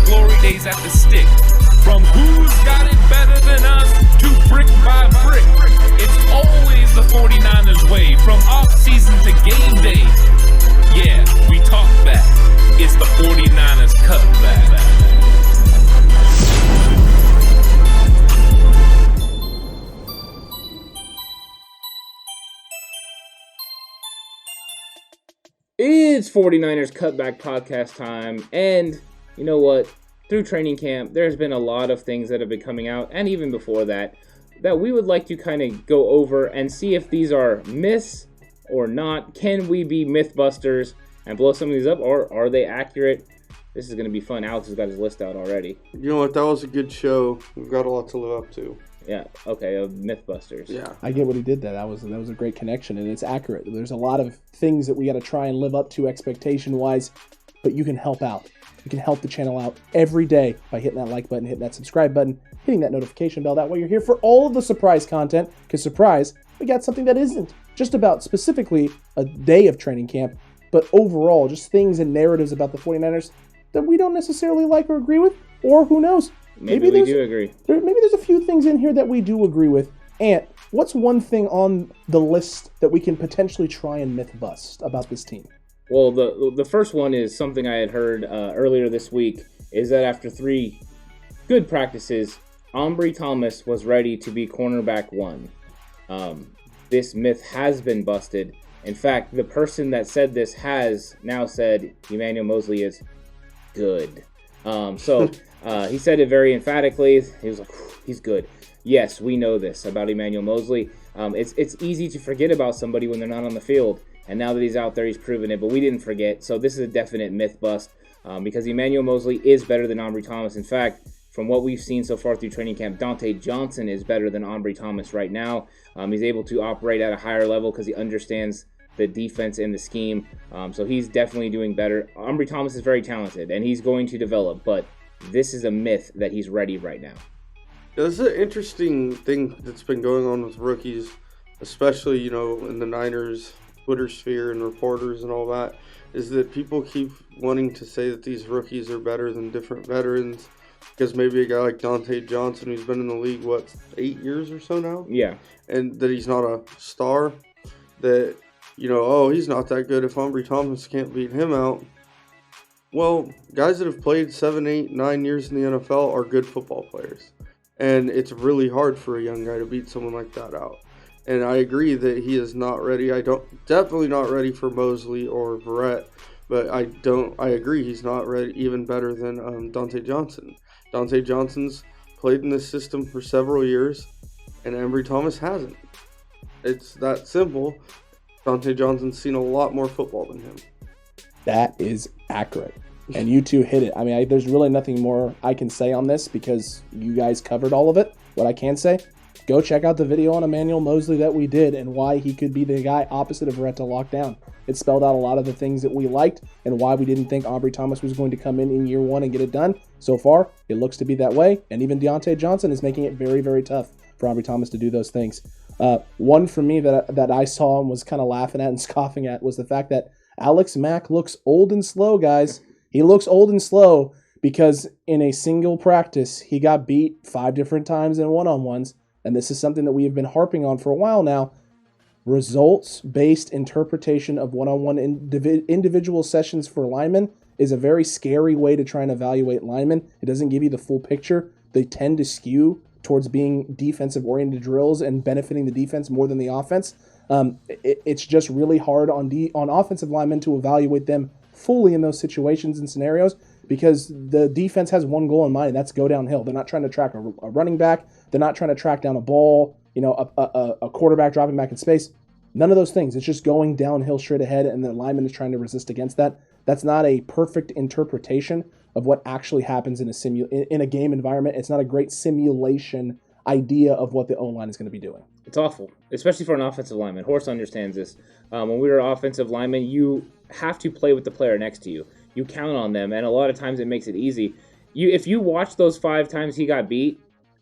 glory days at the stick. From who's got it better than us to brick by brick. It's always the 49ers way, from off-season to game day. Yeah, we talk back. It's the 49ers cutback. It's 49ers Cutback Podcast time, and you know what? Through training camp, there's been a lot of things that have been coming out, and even before that we would like to kind of go over and see if these are myths or not. Can we be Mythbusters and blow some of these up, or are they accurate? This is going to be fun. Alex has got his list out already. You know what? That was a good show. We've got a lot to live up to. Yeah, okay, of Mythbusters. Yeah. I get what he did there. That was a great connection, and it's accurate. There's a lot of things that we got to try and live up to expectation-wise, but you can help out. You can help the channel out every day by hitting that like button, hitting that subscribe button, hitting that notification bell. That way you're here for all of the surprise content, because surprise, we got something that isn't just about specifically a day of training camp, but overall, just things and narratives about the 49ers that we don't necessarily like or agree with, or who knows? Maybe we do agree. Maybe there's a few things in here that we do agree with. Ant, what's one thing on the list that we can potentially try and myth bust about this team? Well, the first one is something I had heard earlier this week, is that after 3 good practices, Ambry Thomas was ready to be cornerback 1. This myth has been busted. In fact, the person that said this has now said Emmanuel Moseley is good. He said it very emphatically. He was like, he's good. Yes, we know this about Emmanuel Moseley. It's easy to forget about somebody when they're not on the field. And now that he's out there, he's proven it. But we didn't forget. So this is a definite myth bust because Emmanuel Moseley is better than Ambry Thomas. In fact, from what we've seen so far through training camp, Dante Johnson is better than Ambry Thomas right now. He's able to operate at a higher level because he understands the defense and the scheme. So he's definitely doing better. Ambry Thomas is very talented, and he's going to develop. But this is a myth that he's ready right now. Yeah, this is an interesting thing that's been going on with rookies, especially, in the Niners Twitter sphere and reporters and all that, is that people keep wanting to say that these rookies are better than different veterans because maybe a guy like Dante Johnson, who's been in the league, 8 years or so now? Yeah. And that he's not a star, that, he's not that good if Ambry Thomas can't beat him out. Well, guys that have played 7, 8, 9 years in the NFL are good football players. And it's really hard for a young guy to beat someone like that out. And I agree that he is not ready. Definitely not ready for Moseley or Verrett, but I agree he's not ready, even better than Dante Johnson. Dante Johnson's played in this system for several years, and Ambry Thomas hasn't. It's that simple. Dante Johnson's seen a lot more football than him. That is accurate. And you two hit it. I mean, there's really nothing more I can say on this because you guys covered all of it. What I can say, go check out the video on Emmanuel Moseley that we did and why he could be the guy opposite of Verrett to lock down. It spelled out a lot of the things that we liked and why we didn't think Ambry Thomas was going to come in year 1 and get it done. So far, it looks to be that way. And even Deontay Johnson is making it very, very tough for Ambry Thomas to do those things. One for me that I saw and was kind of laughing at and scoffing at was the fact that Alex Mack looks old and slow, guys. He looks old and slow because in a single practice, he got beat 5 different times in one-on-ones. And this is something that we have been harping on for a while now. Results-based interpretation of one-on-one individual sessions for linemen is a very scary way to try and evaluate linemen. It doesn't give you the full picture. They tend to skew towards being defensive-oriented drills and benefiting the defense more than the offense. It's just really hard on offensive linemen to evaluate them fully in those situations and scenarios because the defense has one goal in mind, and that's go downhill. They're not trying to track a running back. They're not trying to track down a ball, a quarterback dropping back in space. None of those things. It's just going downhill straight ahead, and the lineman is trying to resist against that. That's not a perfect interpretation of what actually happens in a game environment. It's not a great simulation idea of what the O-line is going to be doing. It's awful, especially for an offensive lineman. Horst understands this. When we were offensive linemen, you have to play with the player next to you. You count on them, and a lot of times it makes it easy. If you watch those 5 times he got beat,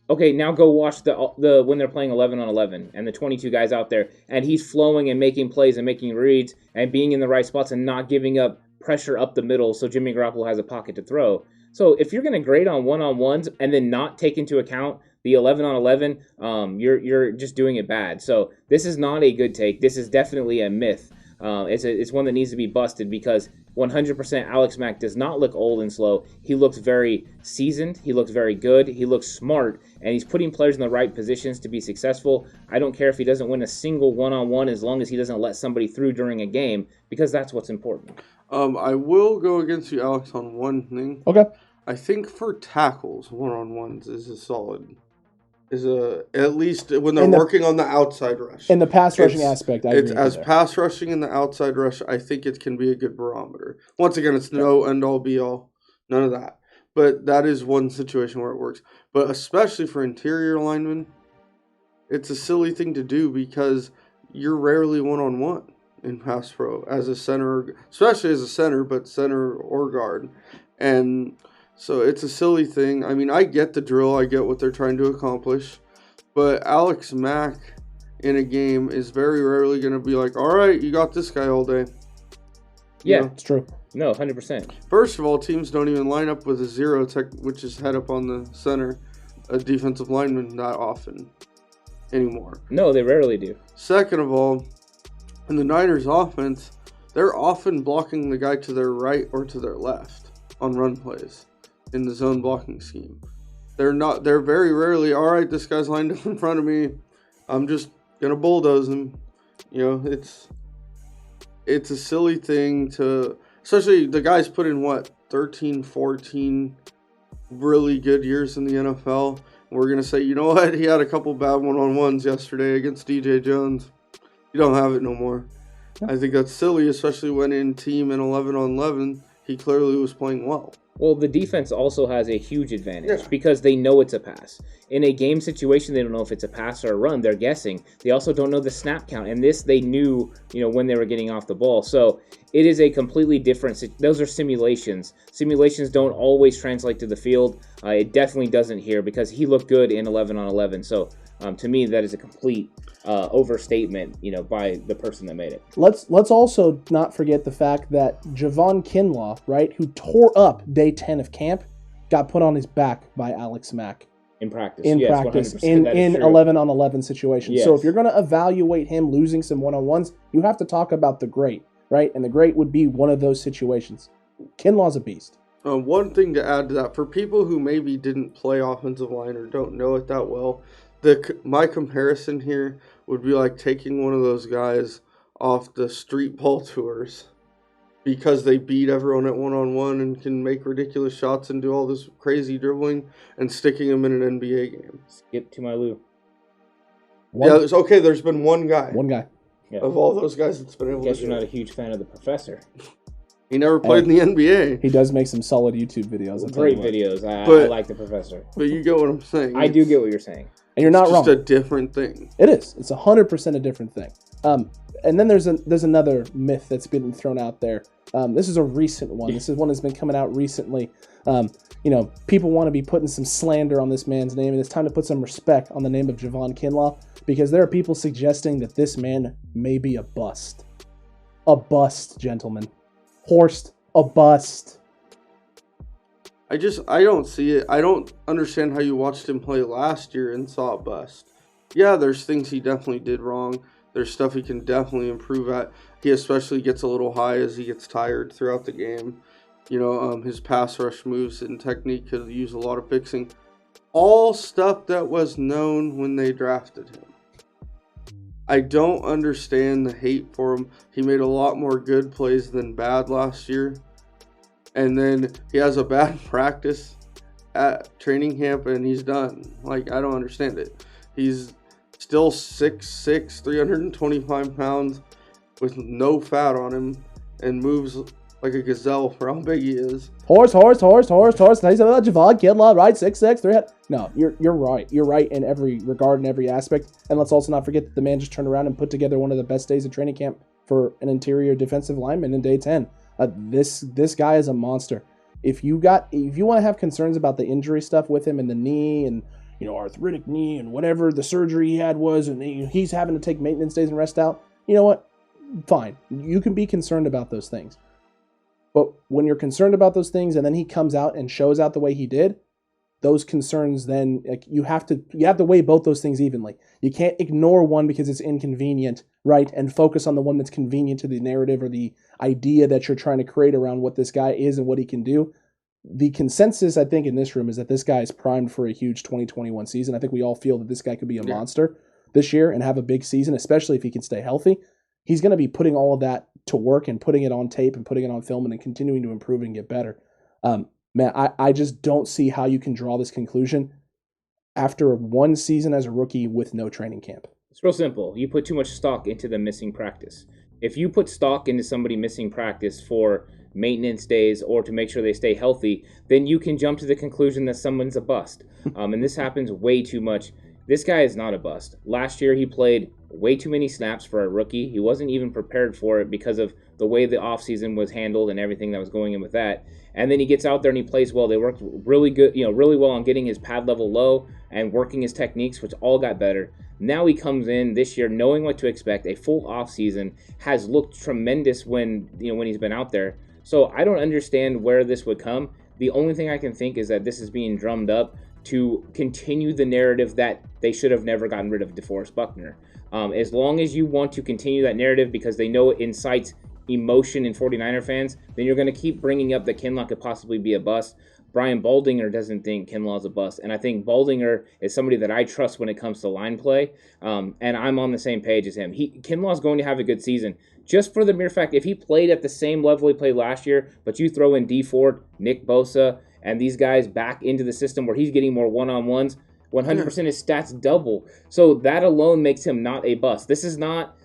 okay, now go watch the when they're playing 11 on 11 and the 22 guys out there, and he's flowing and making plays and making reads and being in the right spots and not giving up pressure up the middle so Jimmy Garoppolo has a pocket to throw. So if you're going to grade on one-on-ones and then not take into account the 11 on 11, you're just doing it bad. So this is not a good take. This is definitely a myth. It's one that needs to be busted because 100% Alex Mack does not look old and slow. He looks very seasoned. He looks very good. He looks smart, and he's putting players in the right positions to be successful. I don't care if he doesn't win a single one-on-one as long as he doesn't let somebody through during a game, because that's what's important. I will go against you, Alex, on one thing. Okay. I think for tackles, one-on-ones is a solid. At least when they're working on the outside rush. In the pass rushing aspect, I agree. It's as pass rushing in the outside rush, I think it can be a good barometer. Once again, it's no end-all, be-all, none of that. But that is one situation where it works. But especially for interior linemen, it's a silly thing to do because you're rarely one-on-one in pass pro as a center, especially as a center, but center or guard. And so it's a silly thing. I mean, I get the drill. I get what they're trying to accomplish. But Alex Mack in a game is very rarely going to be like, all right, you got this guy all day. Yeah, it's true. No, 100%. First of all, teams don't even line up with a zero tech, which is head up on the center, a defensive lineman that often anymore. No, they rarely do. Second of all, in the Niners offense, they're often blocking the guy to their right or to their left on run plays in the zone blocking scheme. They're very rarely, all right, this guy's lined up in front of me, I'm just gonna bulldoze him. It's a silly thing to, especially the guys put in 13, 14 really good years in the NFL. We're gonna say, you know what, he had a couple bad one-on-ones yesterday against DJ Jones. You don't have it no more. I think that's silly, especially when in team in 11 on 11, he clearly was playing well. Well, the defense also has a huge advantage because they know it's a pass. In a game situation, they don't know if it's a pass or a run. They're guessing. They also don't know the snap count. And this, they knew, when they were getting off the ball. So it is a completely different. Those are simulations. Simulations don't always translate to the field. It definitely doesn't here because he looked good in 11 on 11. So to me, that is a complete overstatement, by the person that made it. Let's also not forget the fact that Javon Kinlaw, right, who tore up day 10 of camp, got put on his back by Alex Mack. In practice. In 11 on 11 situations. Yes. So if you're going to evaluate him losing some one-on-ones, you have to talk about the great, right? And the great would be one of those situations. Kinlaw's a beast. One thing to add to that, for people who maybe didn't play offensive line or don't know it that well, my comparison here would be like taking one of those guys off the street ball tours because they beat everyone at one-on-one and can make ridiculous shots and do all this crazy dribbling and sticking them in an NBA game. Skip to my Lou. There's been one guy. Yeah. Of all those guys that's been able to do it. Guess you're not a huge fan of the professor. He never played in the NBA. He does make some solid YouTube videos. Great videos. I like the professor. But you get what I'm saying. I do get what you're saying. And you're not wrong. It's just a different thing. It is. It's 100% a different thing. And then there's another myth that's been thrown out there. This is a recent one. This is one that's been coming out recently. People want to be putting some slander on this man's name, and it's time to put some respect on the name of Javon Kinlaw because there are people suggesting that this man may be a bust. A bust, gentlemen. Horst, a bust. I don't see it. I don't understand how you watched him play last year and saw a bust. Yeah, there's things he definitely did wrong. There's stuff he can definitely improve at. He especially gets a little high as he gets tired throughout the game. His pass rush moves and technique could use a lot of fixing. All stuff that was known when they drafted him. I don't understand the hate for him. He made a lot more good plays than bad last year. And then he has a bad practice at training camp and he's done. I don't understand it. He's still 6'6", 325 pounds with no fat on him and moves like a gazelle for how big he is. Horse. Nice about Javon Kinlaw, right? 6'6", 300. No, you're right. You're right in every regard, in every aspect. And let's also not forget that the man just turned around and put together one of the best days of training camp for an interior defensive lineman in day 10. This guy is a monster. If you want to have concerns about the injury stuff with him and the knee and arthritic knee and whatever the surgery he had was, and he's having to take maintenance days and rest out, you know what? Fine. You can be concerned about those things. But when you're concerned about those things and then he comes out and shows out the way he did, those concerns then you have to weigh both those things evenly. You can't ignore one because it's inconvenient, right? And focus on the one that's convenient to the narrative or the idea that you're trying to create around what this guy is and what he can do. The consensus, I think, in this room is that this guy is primed for a huge 2021 season. I think we all feel that this guy could be a monster this year and have a big season, especially if he can stay healthy. He's going to be putting all of that to work and putting it on tape and putting it on film and continuing to improve and get better. Man, I just don't see how you can draw this conclusion after one season as a rookie with no training camp. It's real simple. You put too much stock into the missing practice. If you put stock into somebody missing practice for maintenance days or to make sure they stay healthy, then you can jump to the conclusion that someone's a bust. And this happens way too much. This guy is not a bust. Last year he played way too many snaps for a rookie. He wasn't even prepared for it because of the way the offseason was handled and everything that was going in with that. And then he gets out there and he plays well. They worked really good, really well on getting his pad level low and working his techniques, which all got better. Now he comes in this year knowing what to expect. A full offseason, has looked tremendous when he's been out there. So I don't understand where this would come. The only thing I can think is that this is being drummed up to continue the narrative that they should have never gotten rid of DeForest Buckner. As long as you want to continue that narrative because they know it incites emotion in 49er fans, then you're going to keep bringing up that Kinlaw could possibly be a bust. Brian Baldinger doesn't think Kinlaw's a bust, and I think Baldinger is somebody that I trust when it comes to line play, and I'm on the same page as him. Kinlaw's going to have a good season, just for the mere fact, if he played at the same level he played last year, but you throw in D Ford, Nick Bosa, and these guys back into the system where he's getting more one-on-ones, 100% his stats double. So that alone makes him not a bust. This is not,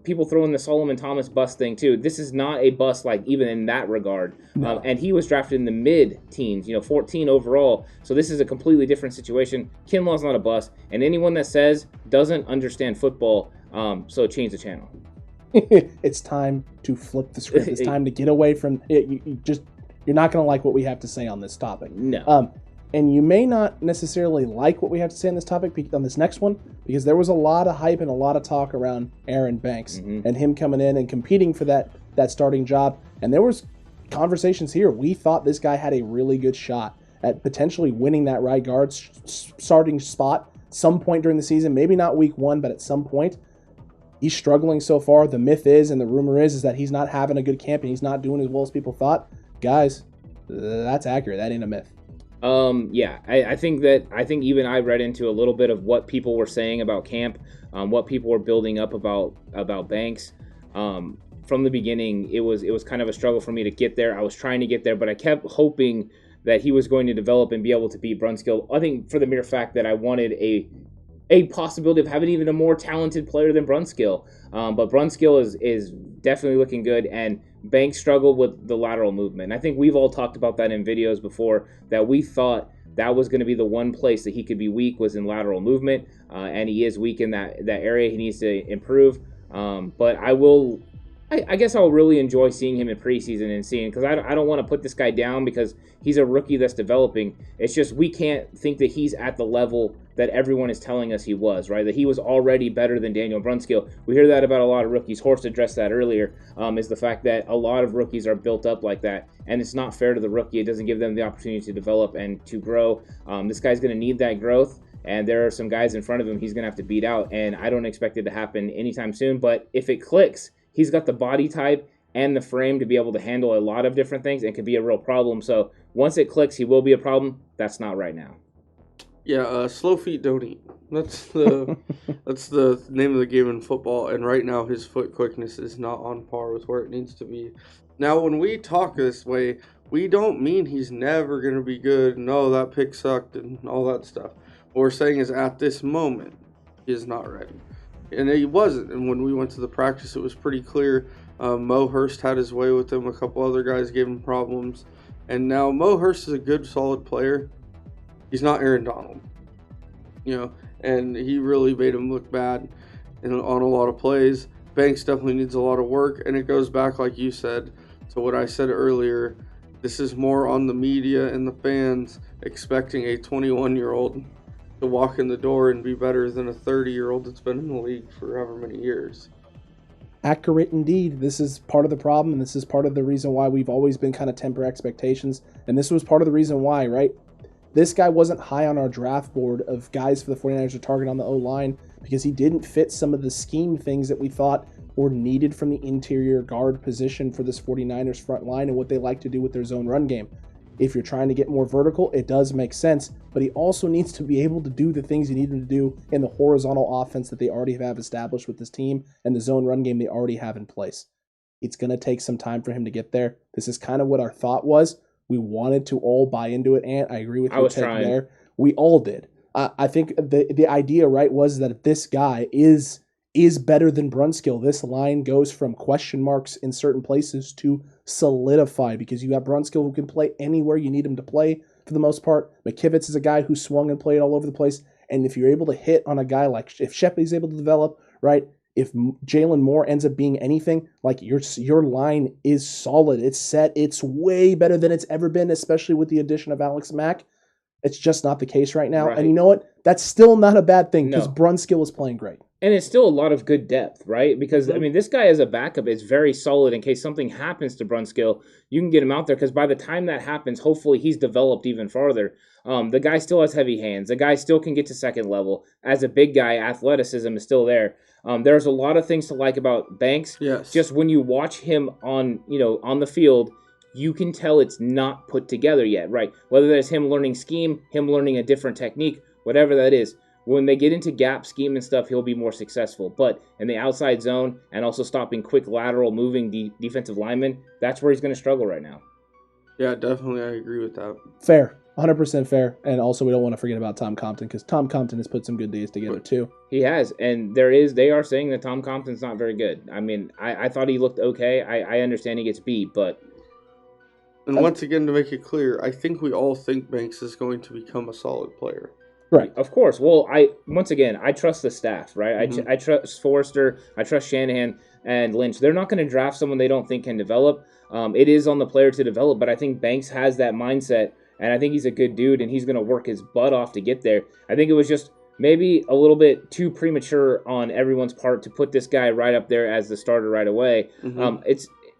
people throw in the Solomon Thomas bust thing too. This is not a bust, like, even in that regard. No. And he was drafted in the mid-teens, 14 overall. So this is a completely different situation. Kinlaw's not a bust. And anyone that says doesn't understand football, so change the channel. It's time to flip the script. It's time to get away from it. You're not going to like what we have to say on this topic. No. And you may not necessarily like what we have to say on this topic, on this next one, because there was a lot of hype and a lot of talk around Aaron Banks and him coming in and competing for that starting job. And there was conversations here. We thought this guy had a really good shot at potentially winning that right guard starting spot some point during the season. Maybe not week one, but at some point. He's struggling so far. The myth is, and the rumor is that he's not having a good camp and he's not doing as well as people thought. Guys, that's accurate. That ain't a myth. I think even I read into a little bit of what people were saying about camp, what people were building up about Banks. From the beginning, it was kind of a struggle for me to get there. I was trying to get there, but I kept hoping that he was going to develop and be able to beat Brunskill. I think for the mere fact that I wanted a possibility of having even a more talented player than Brunskill. But Brunskill is definitely looking good, and Banks struggled with the lateral movement. I think we've all talked about that in videos before, that we thought that was going to be the one place that he could be weak was in lateral movement, and he is weak in that area. He needs to improve. But I guess I'll really enjoy seeing him in preseason and seeing, because I don't want to put this guy down because he's a rookie that's developing. It's just we can't think that he's at the level that everyone is telling us he was, right? That he was already better than Daniel Brunskill. We hear that about a lot of rookies. Horst addressed that earlier, is the fact that a lot of rookies are built up like that, and it's not fair to the rookie. It doesn't give them the opportunity to develop and to grow. This guy's going to need that growth, and there are some guys in front of him he's going to have to beat out, and I don't expect it to happen anytime soon, but if it clicks, he's got the body type and the frame to be able to handle a lot of different things and could be a real problem. So once it clicks, he will be a problem. That's not right now. Yeah, slow feet don't eat. That's the name of the game in football. And right now, his foot quickness is not on par with where it needs to be. Now, when we talk this way, we don't mean he's never going to be good. No, that pick sucked and all that stuff. What we're saying is at this moment, he is not ready. And he wasn't. And when we went to the practice, it was pretty clear. Mo Hurst had his way with him. A couple other guys gave him problems. And now Mo Hurst is a good, solid player. He's not Aaron Donald. And he really made him look bad on a lot of plays. Banks definitely needs a lot of work. And it goes back, like you said, to what I said earlier. This is more on the media and the fans expecting a 21-year-old to walk in the door and be better than a 30-year-old that's been in the league for however many years. Accurate indeed. This is part of the problem, and this is part of the reason why we've always been kind of temper expectations. And this was part of the reason why, right? This guy wasn't high on our draft board of guys for the 49ers to target on the O-line because he didn't fit some of the scheme things that we thought were needed from the interior guard position for this 49ers front line and what they like to do with their zone run game. If you're trying to get more vertical, it does make sense, but he also needs to be able to do the things you need him to do in the horizontal offense that they already have established with this team and the zone run game they already have in place. It's going to take some time for him to get there. This is kind of what our thought was. We wanted to all buy into it, and I agree with your take there. We all did. I think the idea, right, was that if this guy is better than Brunskill, this line goes from question marks in certain places to solidify because you have Brunskill who can play anywhere you need him to play for the most part. McKivitz is a guy who swung and played all over the place, and if you're able to hit on a guy like if Shepard's able to develop, right, if Jalen Moore ends up being anything, like your line is solid. It's set. It's way better than it's ever been, especially with the addition of Alex Mack. It's just not the case right now. Right. And you know what? That's still not a bad thing because Brunskill is playing great. And it's still a lot of good depth, right? Because, I mean, this guy as a backup is very solid in case something happens to Brunskill. You can get him out there because by the time that happens, hopefully he's developed even farther. The guy still has heavy hands. The guy still can get to second level. As a big guy, athleticism is still there. There's a lot of things to like about Banks. Yes. Just when you watch him on the field, you can tell it's not put together yet, right? Whether that's him learning scheme, him learning a different technique, whatever that is. When they get into gap scheme and stuff, he'll be more successful. But in the outside zone and also stopping quick lateral moving defensive linemen, that's where he's going to struggle right now. Yeah, definitely. I agree with that. Fair. 100% fair. And also we don't want to forget about Tom Compton because Tom Compton has put some good days together too. He has. And they are saying that Tom Compton's not very good. I mean, I thought he looked okay. I understand he gets beat, but... And once again, to make it clear, I think we all think Banks is going to become a solid player. Right. Of course. Well, I trust the staff, right? Mm-hmm. I trust Forrester, I trust Shanahan and Lynch. They're not going to draft someone they don't think can develop. It is on the player to develop, but I think Banks has that mindset, and I think he's a good dude, and he's going to work his butt off to get there. I think it was just maybe a little bit too premature on everyone's part to put this guy right up there as the starter right away. Mm-hmm.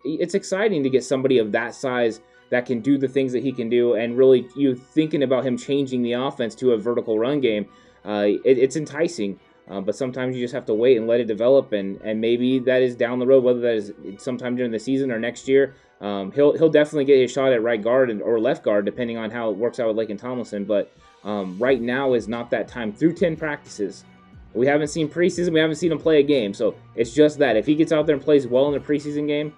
It's exciting to get somebody of that size that can do the things that he can do, and really you thinking about him changing the offense to a vertical run game, it's enticing. But sometimes you just have to wait and let it develop, and maybe that is down the road, whether that is sometime during the season or next year. He'll definitely get a shot at right guard or left guard, depending on how it works out with Laken Tomlinson. But right now is not that time. Through 10 practices, we haven't seen preseason. We haven't seen him play a game. So it's just that if he gets out there and plays well in a preseason game,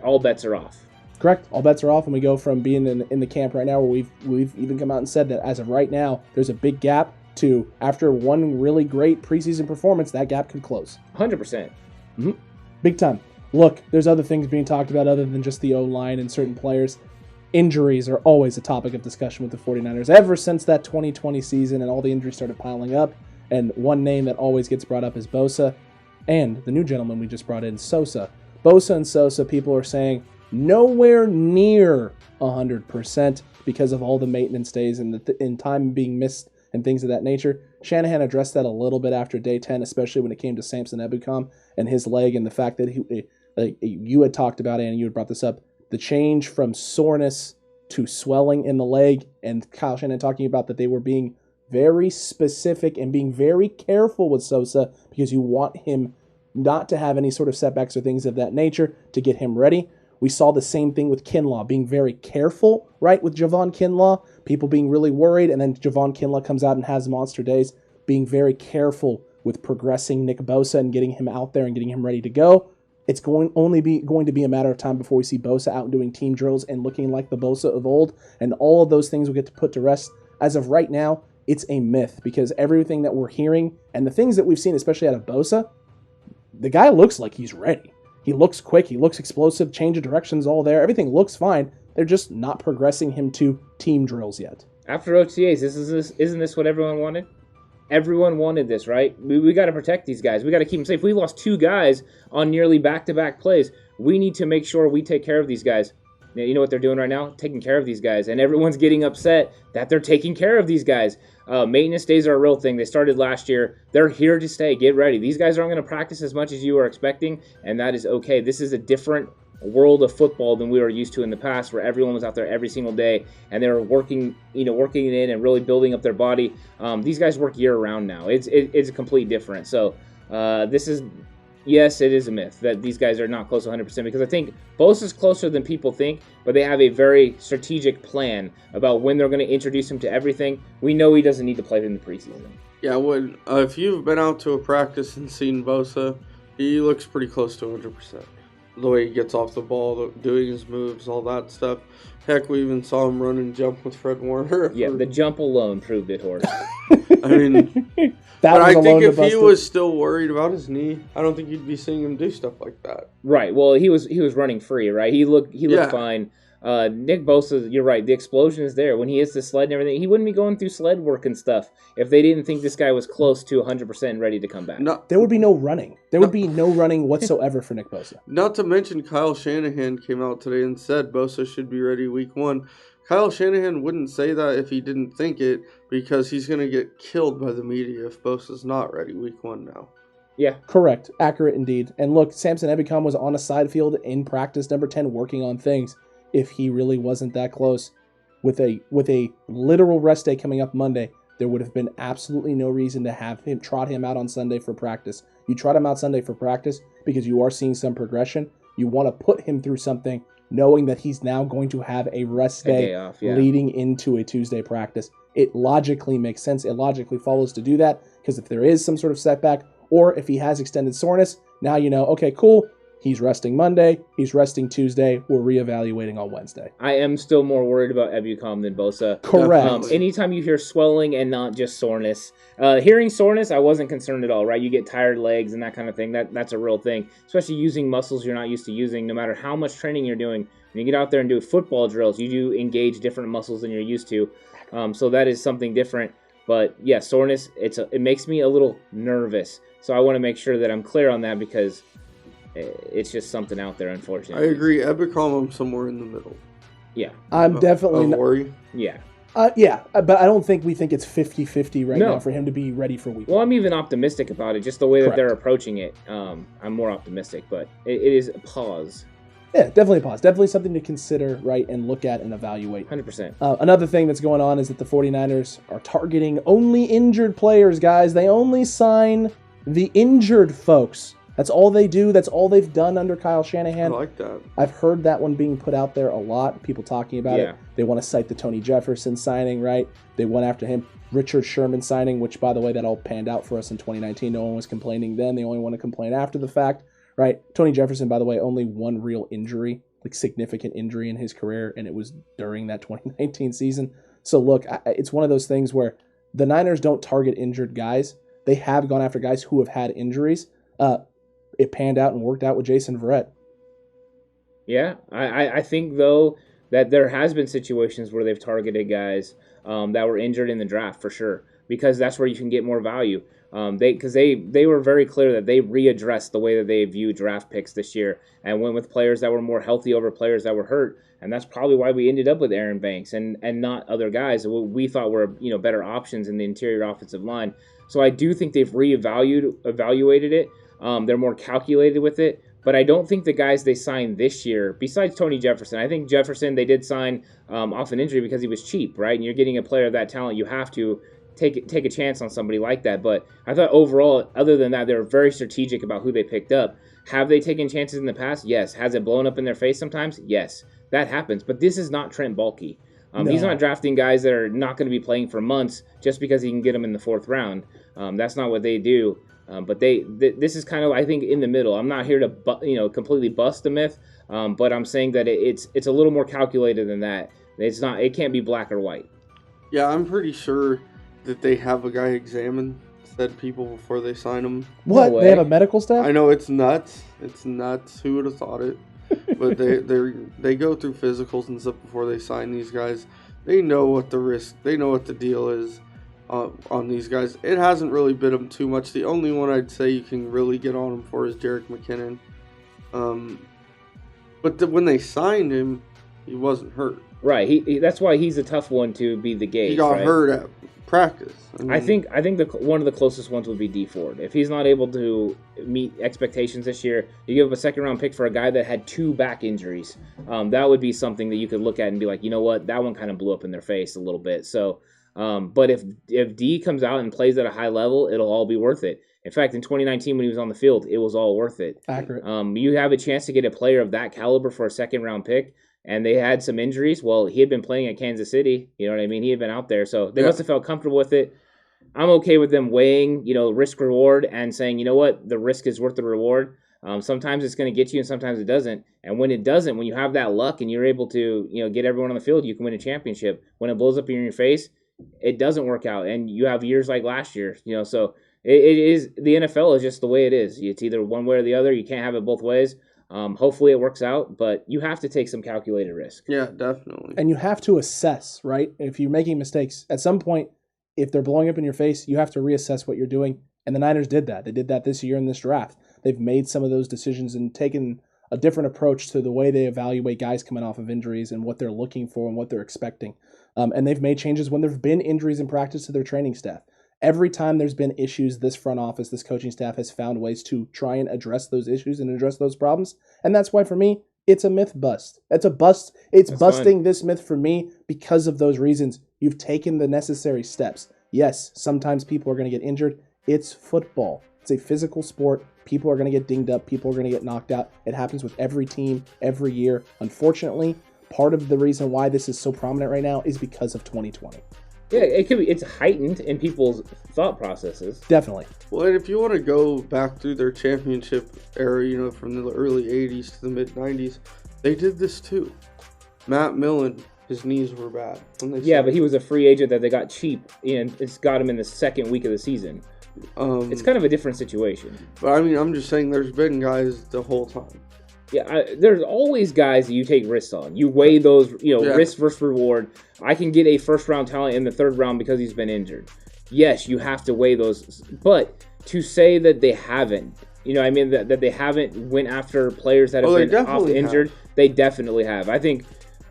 all bets are off. Correct. All bets are off, and we go from being in the camp right now where we've even come out and said that as of right now, there's a big gap to after one really great preseason performance, that gap could close. 100%. Mm-hmm. Big time. Look, there's other things being talked about other than just the O-line and certain players. Injuries are always a topic of discussion with the 49ers ever since that 2020 season and all the injuries started piling up. And one name that always gets brought up is Bosa and the new gentleman we just brought in, Sosa. Bosa and Sosa, people are saying, nowhere near 100% because of all the maintenance days and in time being missed and things of that nature. Shanahan addressed that a little bit after day 10, especially when it came to Samson Ebukam and his leg and the fact that you had talked about it and you had brought this up, the change from soreness to swelling in the leg, and Kyle Shanahan talking about that they were being very specific and being very careful with Sosa because you want him not to have any sort of setbacks or things of that nature to get him ready. We saw the same thing with Kinlaw, being very careful, right, with Javon Kinlaw, people being really worried, and then Javon Kinlaw comes out and has monster days, being very careful with progressing Nick Bosa and getting him out there and getting him ready to go. It's going to be a matter of time before we see Bosa out doing team drills and looking like the Bosa of old, and all of those things will get to put to rest. As of right now, it's a myth because everything that we're hearing and the things that we've seen, especially out of Bosa, the guy looks like he's ready. He looks quick. He looks explosive. Change of directions all there. Everything looks fine. They're just not progressing him to team drills yet. After OTAs, isn't this what everyone wanted? Everyone wanted this, right? We got to protect these guys. We got to keep them safe. We lost 2 guys on nearly back-to-back plays. We need to make sure we take care of these guys. You know what they're doing right now? Taking care of these guys. And everyone's getting upset that they're taking care of these guys. Maintenance days are a real thing. They started last year. They're here to stay. Get ready. These guys aren't going to practice as much as you are expecting, and that is okay. This is a different world of football than we were used to in the past, where everyone was out there every single day and they were working it in and really building up their body. These guys work year round now. It's completely different. So yes, it is a myth that these guys are not close to 100%, because I think Bosa's closer than people think, but they have a very strategic plan about when they're going to introduce him to everything. We know he doesn't need to play in the preseason. Yeah, if you've been out to a practice and seen Bosa, he looks pretty close to 100%. The way he gets off the ball, doing his moves, all that stuff. Heck, we even saw him run and jump with Fred Warner. Yeah, the jump alone proved it, Horse. I mean, but I think if he was still worried about his knee, I don't think you'd be seeing him do stuff like that. Right. Well, he was running free, right? He looked fine. Nick Bosa, you're right. The explosion is there. When he hits the sled and everything, he wouldn't be going through sled work and stuff if they didn't think this guy was close to 100% and ready to come back. There would be no running. There would be no running whatsoever for Nick Bosa. Not to mention Kyle Shanahan came out today and said Bosa should be ready week 1. Kyle Shanahan wouldn't say that if he didn't think it, because he's going to get killed by the media if Bosa's not ready week 1 now. Yeah. Correct. Accurate indeed. And look, Samson Ebicom was on a side field in practice number 10 working on things. If he really wasn't that close, with a literal rest day coming up Monday, there would have been absolutely no reason to have him trot him out on Sunday for practice. You trot him out Sunday for practice because you are seeing some progression. You want to put him through something, knowing that he's now going to have a rest day off, yeah, leading into a Tuesday practice. It logically makes sense. It logically follows to do that, because if there is some sort of setback, or if he has extended soreness, now you know, okay, cool. He's resting Monday. He's resting Tuesday. We're reevaluating on Wednesday. I am still more worried about Ebicom than Bosa. Correct. Anytime you hear swelling and not just soreness. Hearing soreness, I wasn't concerned at all, right? You get tired legs and that kind of thing. That's a real thing, especially using muscles you're not used to using. No matter how much training you're doing, when you get out there and do football drills, you do engage different muscles than you're used to. So that is something different. But yeah, soreness, it makes me a little nervous. So I want to make sure that I'm clear on that, because it's just something out there, unfortunately. I agree. Ebicom, I'm somewhere in the middle. Yeah. I'm definitely not worried. Yeah. But I don't think we think it's 50-50 right now for him to be ready for week 1. Well, I'm even optimistic about it, just the way that they're approaching it. I'm more optimistic, but it is a pause. Yeah, definitely a pause. Definitely something to consider, right, and look at and evaluate. 100%. Another thing that's going on is that the 49ers are targeting only injured players, guys. They only sign the injured folks. That's all they do. That's all they've done under Kyle Shanahan. I like that. I've heard that one being put out there a lot. People talking about it. They want to cite the Tony Jefferson signing, right? They went after him. Richard Sherman signing, which, by the way, that all panned out for us in 2019. No one was complaining then. They only want to complain after the fact, right? Tony Jefferson, by the way, only one real injury, like significant injury in his career, and it was during that 2019 season. So, look, it's one of those things where the Niners don't target injured guys. They have gone after guys who have had injuries. It panned out and worked out with Jason Verrett. Yeah, I think, though, that there has been situations where they've targeted guys that were injured in the draft, for sure, because that's where you can get more value. Because they were very clear that they readdressed the way that they view draft picks this year and went with players that were more healthy over players that were hurt. And that's probably why we ended up with Aaron Banks and not other guys that we thought were better options in the interior offensive line. So I do think they've evaluated it. They're more calculated with it. But I don't think the guys they signed this year, besides Tony Jefferson, I think Jefferson they did sign off an injury because he was cheap, right? And you're getting a player of that talent, you have to take a chance on somebody like that. But I thought overall, other than that, they were very strategic about who they picked up. Have they taken chances in the past? Yes. Has it blown up in their face sometimes? Yes. That happens. But this is not Trent Baalke. No. He's not drafting guys that are not going to be playing for months just because he can get them in the 4th round. That's not what they do. But this is kind of, I think, in the middle. I'm not here to completely bust the myth, but I'm saying that it's a little more calculated than that. It can't be black or white. Yeah, I'm pretty sure that they have a guy examine said people before they sign him. What? No, they have a medical staff? I know, it's nuts. It's nuts. Who would have thought it? But they go through physicals and stuff before they sign these guys. They know what the risk. They know what the deal is on these guys. It hasn't really bit them too much. The only one I'd say you can really get on him for is Jerick McKinnon. But when they signed him, He wasn't hurt. Right. He that's why he's a tough one to be the gauge. He got hurt at practice. I think one of the closest ones would be D Ford. If he's not able to meet expectations this year, you give up a second-round pick for a guy that had 2 back injuries. That would be something that you could look at and be like, you know what, that one kind of blew up in their face a little bit. So, but if D comes out and plays at a high level, it'll all be worth it. In fact, in 2019 when he was on the field, it was all worth it. Accurate. You have a chance to get a player of that caliber for a second-round pick, and they had some injuries. Well, he had been playing at Kansas City. You know what I mean? He had been out there, so they must have felt comfortable with it. I'm okay with them weighing, risk-reward and saying, you know what, the risk is worth the reward. Sometimes it's going to get you and sometimes it doesn't. And when it doesn't, when you have that luck and you're able to, get everyone on the field, you can win a championship. When it blows up in your face, it doesn't work out. And you have years like last year, so it is, the NFL is just the way it is. It's either one way or the other. You can't have it both ways. Hopefully it works out, but you have to take some calculated risk. Yeah, definitely. And you have to assess, right? If you're making mistakes, at some point, if they're blowing up in your face, you have to reassess what you're doing. And the Niners did that. They did that this year in this draft. They've made some of those decisions and taken a different approach to the way they evaluate guys coming off of injuries and what they're looking for and what they're expecting. And they've made changes when there have been injuries in practice to their training staff. Every time there's been issues, this front office, this coaching staff has found ways to try and address those issues and address those problems. And that's why, for me, it's a myth bust. It's a bust. It's busting this myth for me because of those reasons. You've taken the necessary steps. Yes, sometimes people are going to get injured. It's football. It's a physical sport. People are going to get dinged up. People are going to get knocked out. It happens with every team, every year. Unfortunately, part of the reason why this is so prominent right now is because of 2020. Yeah, it could be. It's heightened in people's thought processes. Definitely. Well, and if you want to go back through their championship era, from the early 80s to the mid-90s, they did this too. Matt Millen, his knees were bad. But he was a free agent that they got cheap, and it's got him in the second week of the season. It's kind of a different situation. But, I'm just saying there's been guys the whole time. Yeah, there's always guys that you take risks on. You weigh those, risk versus reward. I can get a first-round talent in the third round because he's been injured. Yes, you have to weigh those. But to say that they haven't, that they haven't went after players that have been off injured, they definitely have. I think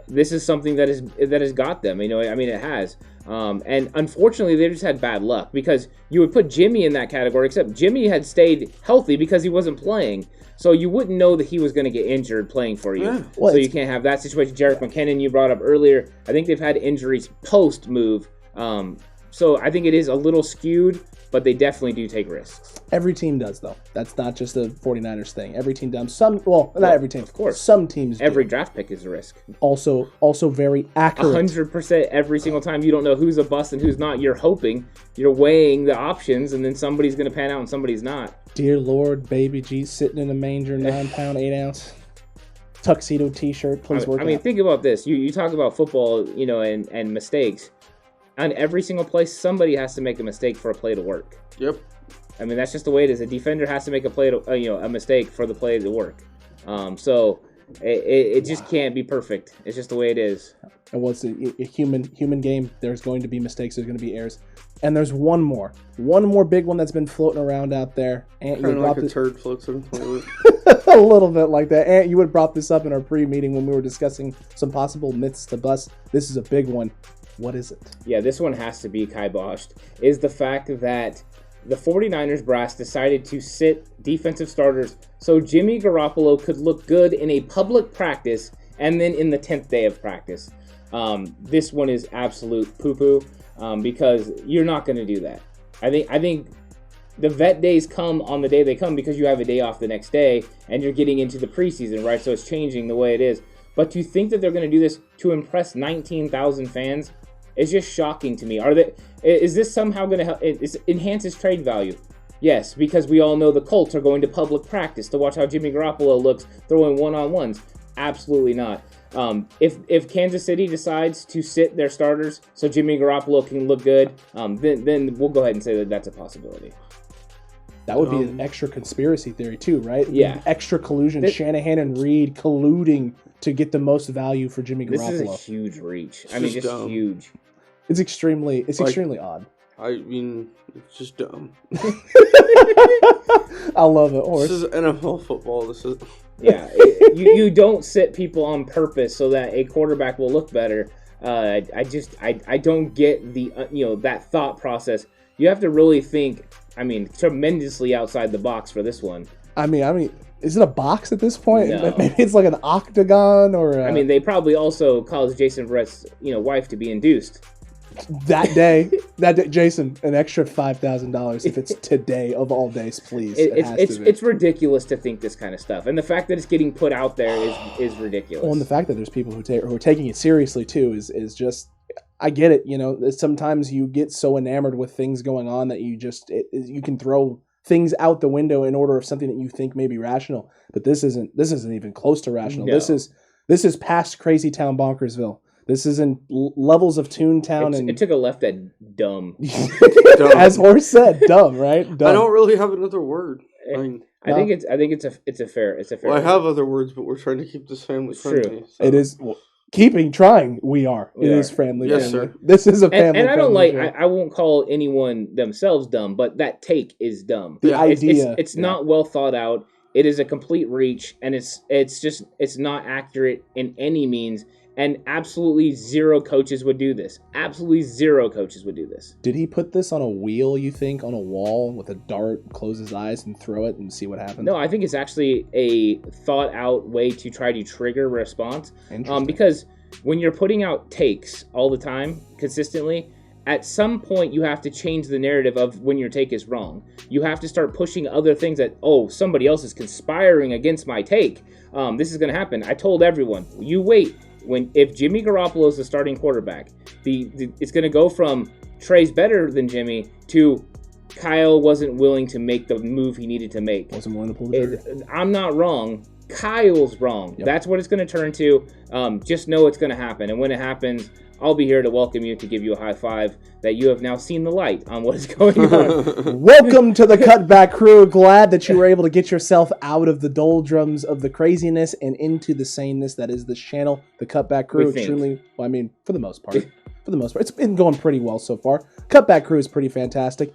this is something that has got them. It has. And unfortunately, they just had bad luck because you would put Jimmy in that category, except Jimmy had stayed healthy because he wasn't playing. So you wouldn't know that he was going to get injured playing for you. Yeah. Well, so you can't have that situation. Jerick McKinnon, you brought up earlier. I think they've had injuries post-move. So I think it is a little skewed, but they definitely do take risks. Every team does, though. That's not just a 49ers thing. Every team does. Not every team. Of course. Some teams do. Every draft pick is a risk. Also very accurate. 100% every single time. You don't know who's a bust and who's not. You're hoping. You're weighing the options, and then somebody's going to pan out and somebody's not. Dear Lord, baby G sitting in a manger, 9-pound, 8-ounce tuxedo T-shirt. Please work. Think about this. You talk about football, and mistakes. On every single play, somebody has to make a mistake for a play to work. Yep. That's just the way it is. A defender has to make a mistake for the play to work. So it just can't be perfect. It's just the way it is. And what's a human game? There's going to be mistakes. There's going to be errors. And there's one more big one that's been floating around out there. Kind of like a turd floats in a toilet. A little bit like that. Ant, you had brought this up in our pre-meeting when we were discussing some possible myths to bust. This is a big one. What is it? Yeah, this one has to be kiboshed. Is the fact that the 49ers brass decided to sit defensive starters so Jimmy Garoppolo could look good in a public practice and then in the 10th day of practice. This one is absolute poo-poo because you're not going to do that. I think the vet days come on the day they come because you have a day off the next day and you're getting into the preseason, right? So it's changing the way it is. But to think that they're going to do this to impress 19,000 fans is just shocking to me. Is this somehow going to help? It enhances trade value. Yes, because we all know the Colts are going to public practice to watch how Jimmy Garoppolo looks throwing one-on-ones. Absolutely not. If Kansas City decides to sit their starters so Jimmy Garoppolo can look good, then we'll go ahead and say that that's a possibility. That would be an extra conspiracy theory too, right? Yeah. Extra collusion. Shanahan and Reed colluding to get the most value for Jimmy Garoppolo. This is a huge reach. Just huge. It's extremely odd. It's just dumb. I love it. This is NFL football. Yeah, you don't sit people on purpose so that a quarterback will look better. I don't get the that thought process. You have to really think. I mean, tremendously outside the box for this one. I mean, is it a box at this point? No. Maybe it's like an octagon or. I mean, they probably also caused Jason Verrett's wife to be induced. That day, Jason, an extra $5,000 if it's today of all days, please. It's ridiculous to think this kind of stuff, and the fact that it's getting put out there is ridiculous. Well, and the fact that there's people who are taking it seriously too is just. I get it. Sometimes you get so enamored with things going on that you can throw things out the window in order of something that you think may be rational. But this isn't even close to rational. No. This is past Crazy Town Bonkersville. This isn't levels of Toontown. It took a left at dumb. As Horse said, dumb, right? Dumb. I don't really have another word. I think it's a fair. Well, I have other words, but we're trying to keep this family friendly. So. It is. Trying. We are. It is family. Yes, family. sir. This is a family. And I don't like. Show. I won't call anyone themselves dumb, but that take is dumb. The idea. It's not well thought out. It is a complete reach, and it's not accurate in any means. And absolutely zero coaches would do this. Absolutely zero coaches would do this. Did he put this on a wheel, you think, on a wall with a dart, close his eyes and throw it and see what happens? No, I think it's actually a thought-out way to try to trigger response. Interesting. Because when you're putting out takes all the time, consistently, at some point you have to change the narrative of when your take is wrong. You have to start pushing other things that, somebody else is conspiring against my take. This is going to happen. I told everyone, you wait. If Jimmy Garoppolo is the starting quarterback, it's going to go from Trey's better than Jimmy to Kyle wasn't willing to make the move he needed to make. Wasn't willing to pull the trigger. I'm not wrong. Kyle's wrong. Yep. That's what it's going to turn to. Just know it's going to happen. And when it happens, I'll be here to welcome you, to give you a high five that you have now seen the light on what is going on. Welcome to the Cutback crew. Glad that you were able to get yourself out of the doldrums of the craziness and into the saneness that is this channel, the Cutback crew. Extremely, well, I mean, for the most part. It's been going pretty well so far. Cutback crew is pretty fantastic.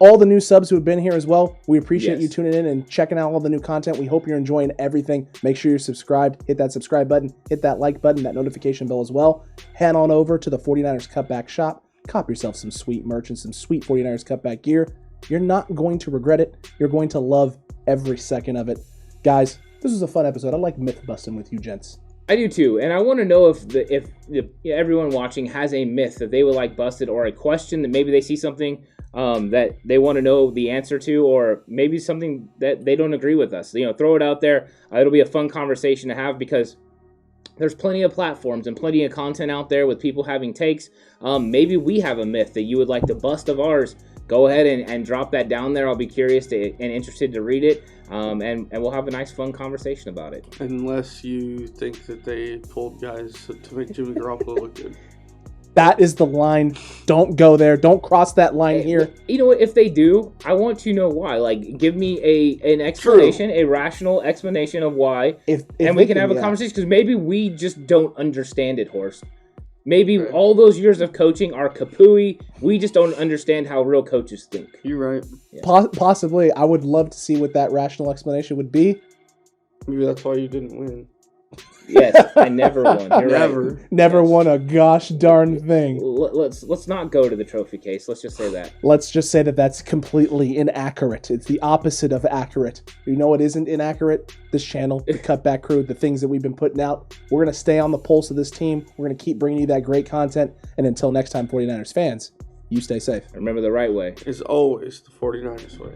All the new subs who have been here as well, we appreciate you tuning in and checking out all the new content. We hope you're enjoying everything. Make sure you're subscribed. Hit that subscribe button. Hit that like button, that notification bell as well. Head on over to the 49ers Cutback shop. Cop yourself some sweet merch and some sweet 49ers Cutback gear. You're not going to regret it. You're going to love every second of it. Guys, this was a fun episode. I like myth busting with you gents. I do too, and I want to know if everyone watching has a myth that they would like busted, or a question that maybe they see something that they want to know the answer to, or maybe something that they don't agree with us. Throw it out there. It'll be a fun conversation to have, because there's plenty of platforms and plenty of content out there with people having takes. Maybe we have a myth that you would like to bust of ours. Go ahead and drop that down there. I'll be curious and interested to read it, and we'll have a nice, fun conversation about it. Unless you think that they pulled guys to make Jimmy Garoppolo look good. That is the line. Don't go there. Don't cross that line here. You know what? If they do, I want to know why. Like, give me an explanation, a rational explanation of why, and we can have a conversation, because maybe we just don't understand it, Horse. Maybe all those years of coaching are kapooey. We just don't understand how real coaches think. You're right. Yeah. Possibly. I would love to see what that rational explanation would be. Maybe that's why you didn't win. Yes, I never won. You're Never won a gosh darn thing. Let's not go to the trophy case. Let's just say that. Let's just say that that's completely inaccurate. It's the opposite of accurate. You know what isn't inaccurate? This channel, the Cutback crew, the things that we've been putting out. We're going to stay on the pulse of this team. We're going to keep bringing you that great content. And until next time, 49ers fans, you stay safe. Remember, the right way is always the 49ers way.